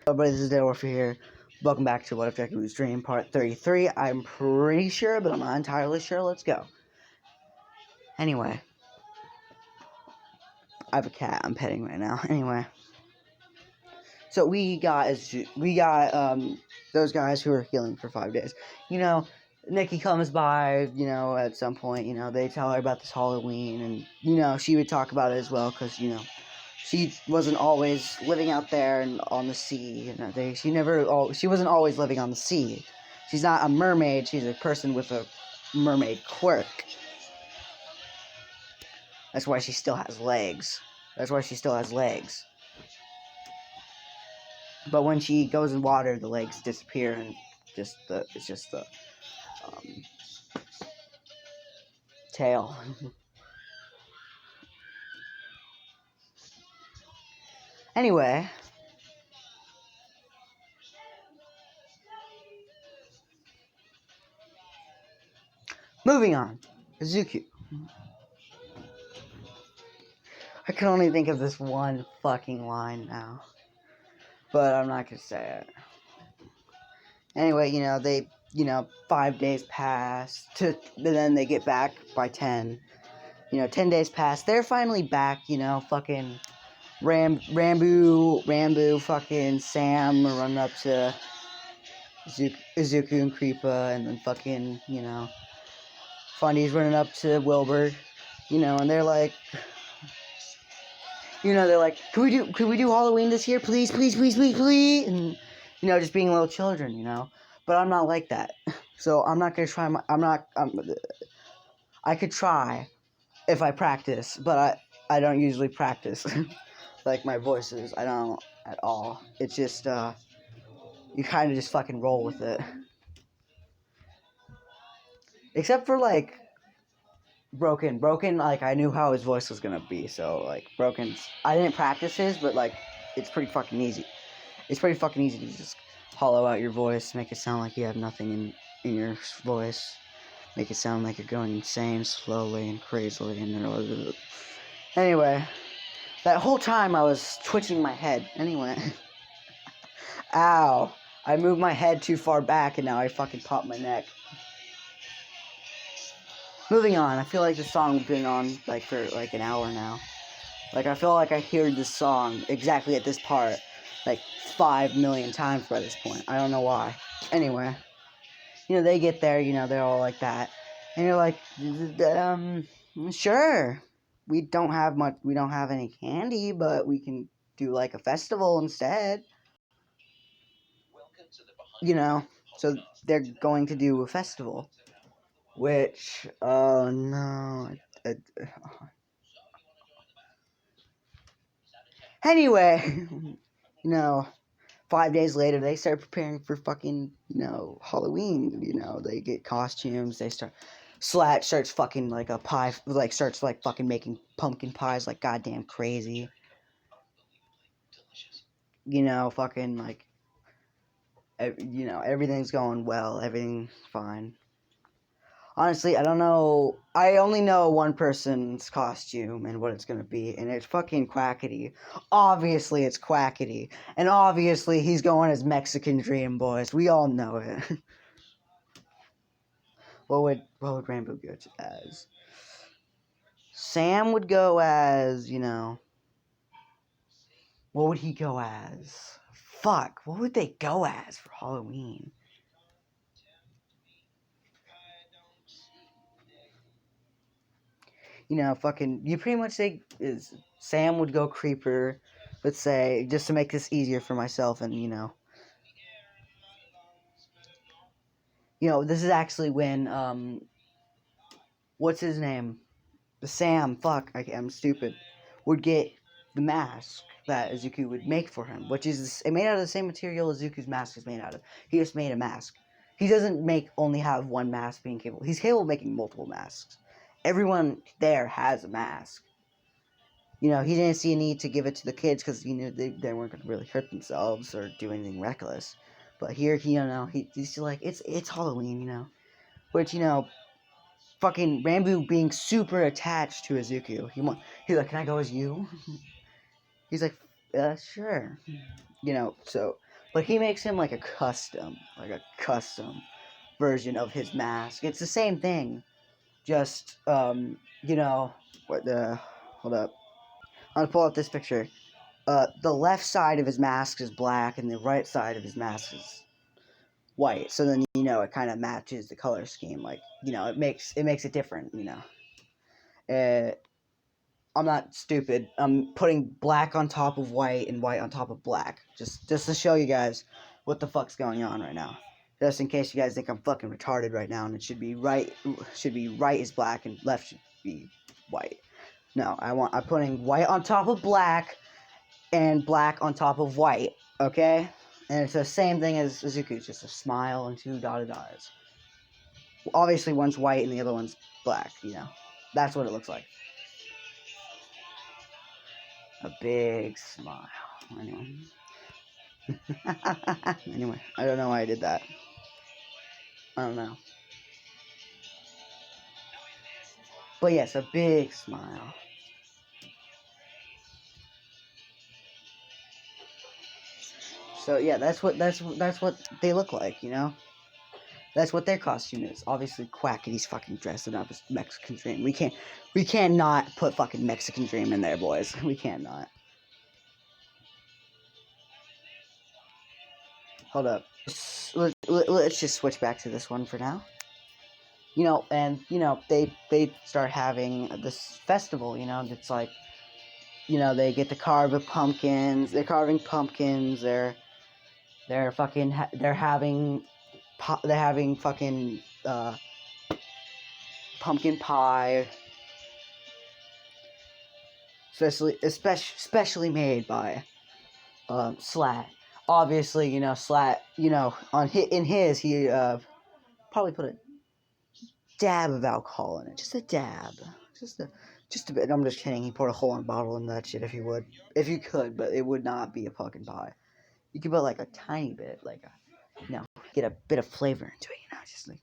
Everybody, this is Dale here. Welcome back to What If Jackie Was Dream Part 33. I'm pretty sure, but I'm not entirely sure. Let's go. Anyway. I have a cat I'm petting right now. Anyway. So we got those guys who are healing for 5 days. You know, Nikki comes by, at some point, they tell her about this Halloween, and, she would talk about it as well, because, she wasn't always living out there and on the sea. She wasn't always living on the sea. She's not a mermaid. She's a person with a mermaid quirk. That's why she still has legs. But when she goes in water, the legs disappear, and it's just the tail. Anyway. Moving on. Zuku. I can only think of this one fucking line now. But I'm not gonna say it. Anyway, they, 5 days pass, and then they get back by 10. 10 days pass. They're finally back, fucking Rambo, fucking Sam run up to Izuku and Kripa, and then fucking, Fundy's running up to Wilbur, and they're like, can we do Halloween this year, please, and, just being little children, but I'm not like that, so I'm not gonna try I could try if I practice, but I don't usually practice, like my voices, I don't at all, it's just, you kind of just fucking roll with it, except for, like, Broken, like, I knew how his voice was gonna be, so, like, Broken's, I didn't practice his, but, like, it's pretty fucking easy. It's pretty fucking easy to just hollow out your voice, make it sound like you have nothing in your voice, make it sound like you're going insane slowly and crazily, and anyway, that whole time I was twitching my head, anyway. Ow, I moved my head too far back, and now I fucking popped my neck. Moving on, I feel like this song has been on, like, for, like, an hour now. Like, I feel like I hear this song exactly at this part, like, 5 million times by this point. I don't know why. Anyway. They get there, they're all like that. And you're like, sure. We don't have any candy, but we can do, like, a festival instead. So they're going to do a festival. Which, oh no. Anyway, 5 days later, they start preparing for fucking, Halloween. They get costumes, they Slat starts fucking, like, a pie, like, starts, like, fucking making pumpkin pies like goddamn crazy. Fucking, like, everything's going well, everything's fine. Honestly, I don't know. I only know one person's costume and what it's gonna be, and it's fucking Quackity. Obviously, it's Quackity. And obviously, he's going as Mexican Dream Boys. We all know it. What would Rambo go as? Sam would go as, what would he go as? Fuck, what would they go as for Halloween? Fucking, you pretty much say is Sam would go Creeper, let's say, just to make this easier for myself, and, this is actually when, what's his name? Sam, fuck, I'm stupid, would get the mask that Izuku would make for him, which is made out of the same material Izuku's mask is made out of. He just made a mask. He doesn't only have one mask being capable. He's capable of making multiple masks. Everyone there has a mask. He didn't see a need to give it to the kids because he knew they weren't going to really hurt themselves or do anything reckless. But here, he's like, it's Halloween, Which, fucking Rambo being super attached to Izuku. He's like, can I go as you? He's like, sure. So but he makes him like a custom version of his mask. It's the same thing, just you know, what the hold up. I'll pull up this picture. The left side of his mask is black, and the right side of his mask is white. So then it kind of matches the color scheme. Like it makes it different. I'm not stupid. I'm putting black on top of white and white on top of black, just to show you guys what the fuck's going on right now. Just in case you guys think I'm fucking retarded right now, and it should be right is black and left should be white. No, I'm putting white on top of black and black on top of white, okay? And it's the same thing as Izuku, it's just a smile and two dotted eyes. Obviously, one's white and the other one's black, That's what it looks like. A big smile. Anyway. Anyway, I don't know why I did that. I don't know. But yes, a big smile. So yeah, that's what they look like, That's what their costume is. Obviously, Quackity's fucking dressing up as Mexican Dream. We cannot put fucking Mexican Dream in there, boys. We cannot. Hold up. Let's just switch back to this one for now. And they start having this festival. It's like, they get to carve the pumpkins. They're carving pumpkins. They're fucking they're having fucking pumpkin pie, especially made by Slat. Obviously, Slat, in his he probably put a dab of alcohol in it, just a dab, just a bit. I'm just kidding. He poured a whole bottle in that shit if you could, but it would not be a pumpkin pie. You could put like a tiny bit, like get a bit of flavor into it, just like.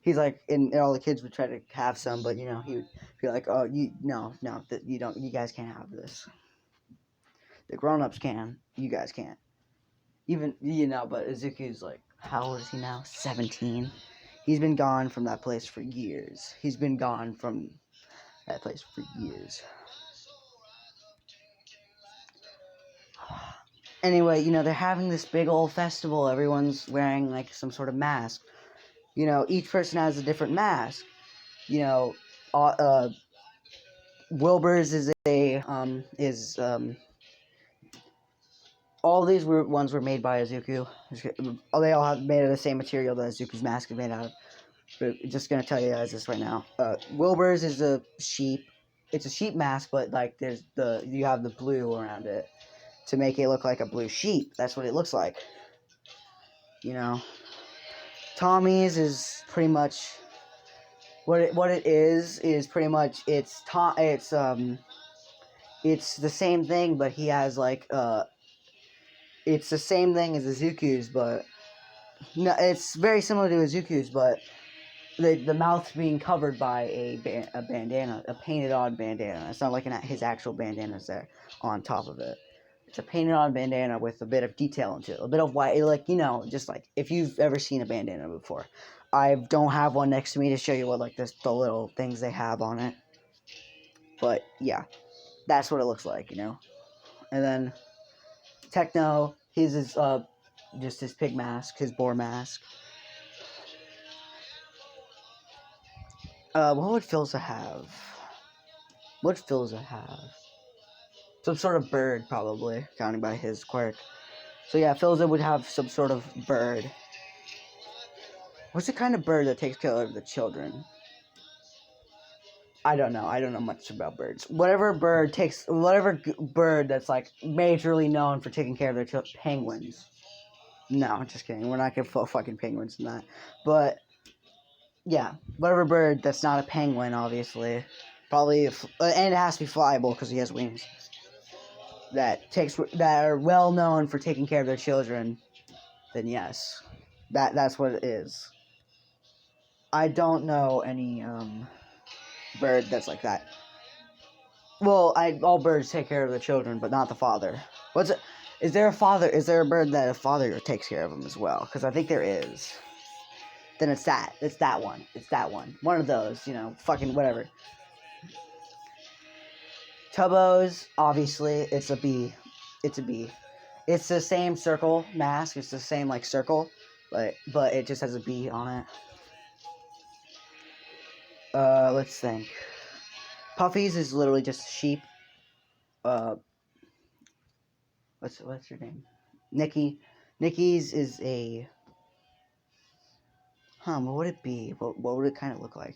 He's like, and all the kids would try to have some, but he would be like, "Oh, you guys can't have this. The grown-ups can, you guys can't." Even but Izuku's like, how old is he now? 17. He's been gone from that place for years. Anyway, they're having this big old festival. Everyone's wearing like some sort of mask. Each person has a different mask. Wilbur's is all these ones were made by Izuku. They all have made of the same material that Izuku's mask is made out of. But I'm just gonna tell you guys this right now. Wilbur's is a sheep. It's a sheep mask, but like you have the blue around it to make it look like a blue sheep. That's what it looks like. Tommy's is pretty much what it is pretty much it's the same thing, but he has like it's the same thing as Izuku's, but no, it's very similar to Izuku's, but the mouth's being covered by a bandana, a painted on bandana. It's not like his actual bandana's there on top of it. It's a painted on bandana with a bit of detail into it, a bit of white, like just like if you've ever seen a bandana before. I don't have one next to me to show you what like the little things they have on it, but yeah, that's what it looks like, And then Techno, his is just his pig mask, his boar mask. What would Filza have? Some sort of bird, probably, counting by his quirk. So yeah, Filza would have some sort of bird. What's the kind of bird that takes care of the children? I don't know. I don't know much about birds. Whatever bird that's like majorly known for taking care of their children. Penguins. No, I'm just kidding. We're not gonna put fucking penguins in that. But yeah, whatever bird that's not a penguin, obviously, probably, and it has to be flyable because he has wings. That are well known for taking care of their children. Then yes, that's what it is. I don't know any bird that's like that. Well, all birds take care of their children, but not the father. What's it? Is there a father? Is there a bird that a father takes care of him as well? Because I think there is. Then it's that. It's that one. It's that one. One of those. You know, fucking whatever. Tubbo's, obviously, it's a bee. It's a bee. It's the same circle mask. It's the same like circle, but it just has a bee on it. Let's think. Puffy's is literally just sheep. What's her name? Nikki. Nikki's is a. What would it be? What would it kind of look like?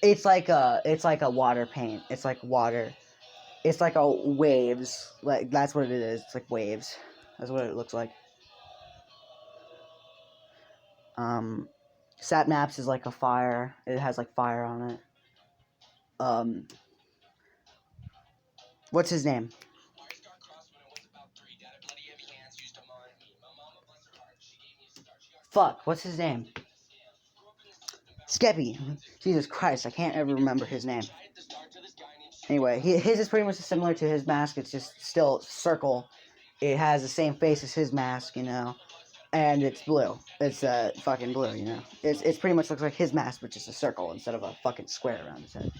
It's like a water paint. It's like water. It's like a waves. Like that's what it is. It's like waves. That's what it looks like. Satnaps is like a fire. It has like fire on it. What's his name? Fuck, what's his name? Skeppy. Jesus Christ, I can't ever remember his name. Anyway, his is pretty much similar to his mask. It's just still circle. It has the same face as his mask, you know. And it's blue. It's fucking blue, you know. It's pretty much looks like his mask, but just a circle instead of a fucking square around his head.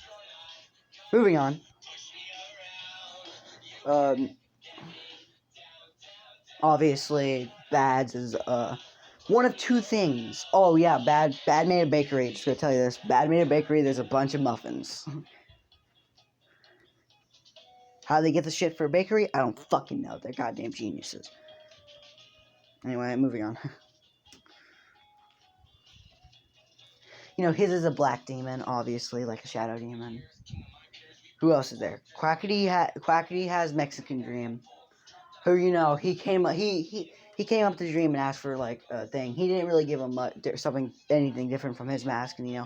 Moving on. Obviously, Bad's is one of two things. Oh yeah, Bad made a bakery. Just gonna tell you this. Bad made a bakery. There's a bunch of muffins. How they get the shit for a bakery? I don't fucking know. They're goddamn geniuses. Anyway, moving on. You know, his is a black demon, obviously, like a shadow demon. Who else is there? Quackity has Mexican Dream. Who, you know, he came up to the Dream and asked for like a thing. He didn't really give him anything different from his mask, and you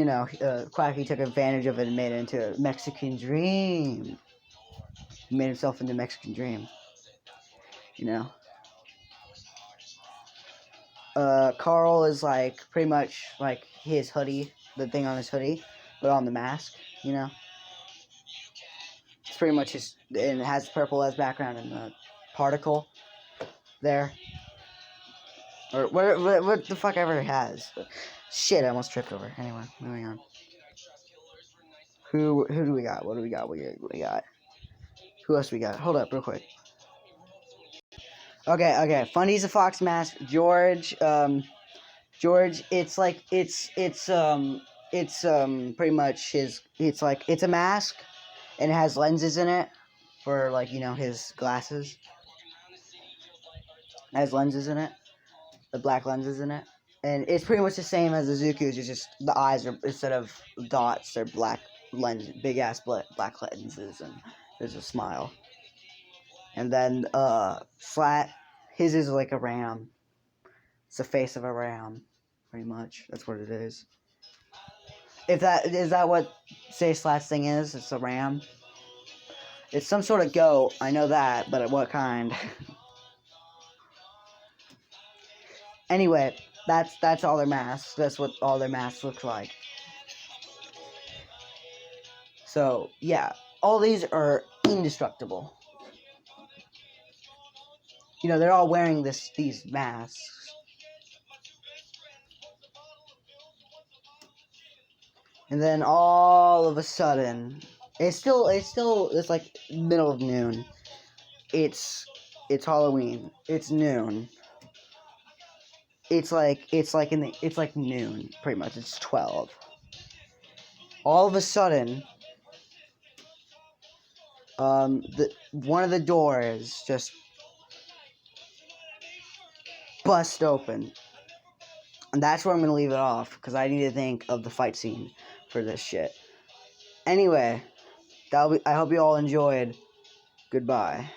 know, Quacky took advantage of it and made it into a Mexican Dream. He made himself into Mexican Dream. You know. Carl is like pretty much like his hoodie, the thing on his hoodie, but on the mask, you know. It's pretty much his, and it has purple as background and the particle there. Or what the fuck ever it has. Shit, I almost tripped over. Anyway, moving on. Who do we got? What do we got? What do we got? Who else we got? Hold up real quick. Okay. Fundy's a fox mask. George, it's like it's pretty much his. It's like it's a mask, and it has lenses in it for like, you know, his glasses. It has lenses in it, the black lenses in it, and it's pretty much the same as the Zuku's. It's just the eyes are, instead of dots, they're black lenses, big ass black lenses, and there's a smile. And then Slat, his is like a ram. It's the face of a ram, pretty much. That's what it is. If that is that what Say Slat's thing is? It's a ram. It's some sort of goat. I know that, but what kind? Anyway, that's all their masks. That's what all their masks look like. So yeah, all these are indestructible. You know, they're all wearing these masks. And then all of a sudden, it's like middle of noon. It's Halloween. It's noon. It's like noon, pretty much. It's 12. All of a sudden, one of the doors just bust open. And that's where I'm gonna leave it off, because I need to think of the fight scene for this shit. Anyway, I hope you all enjoyed. Goodbye.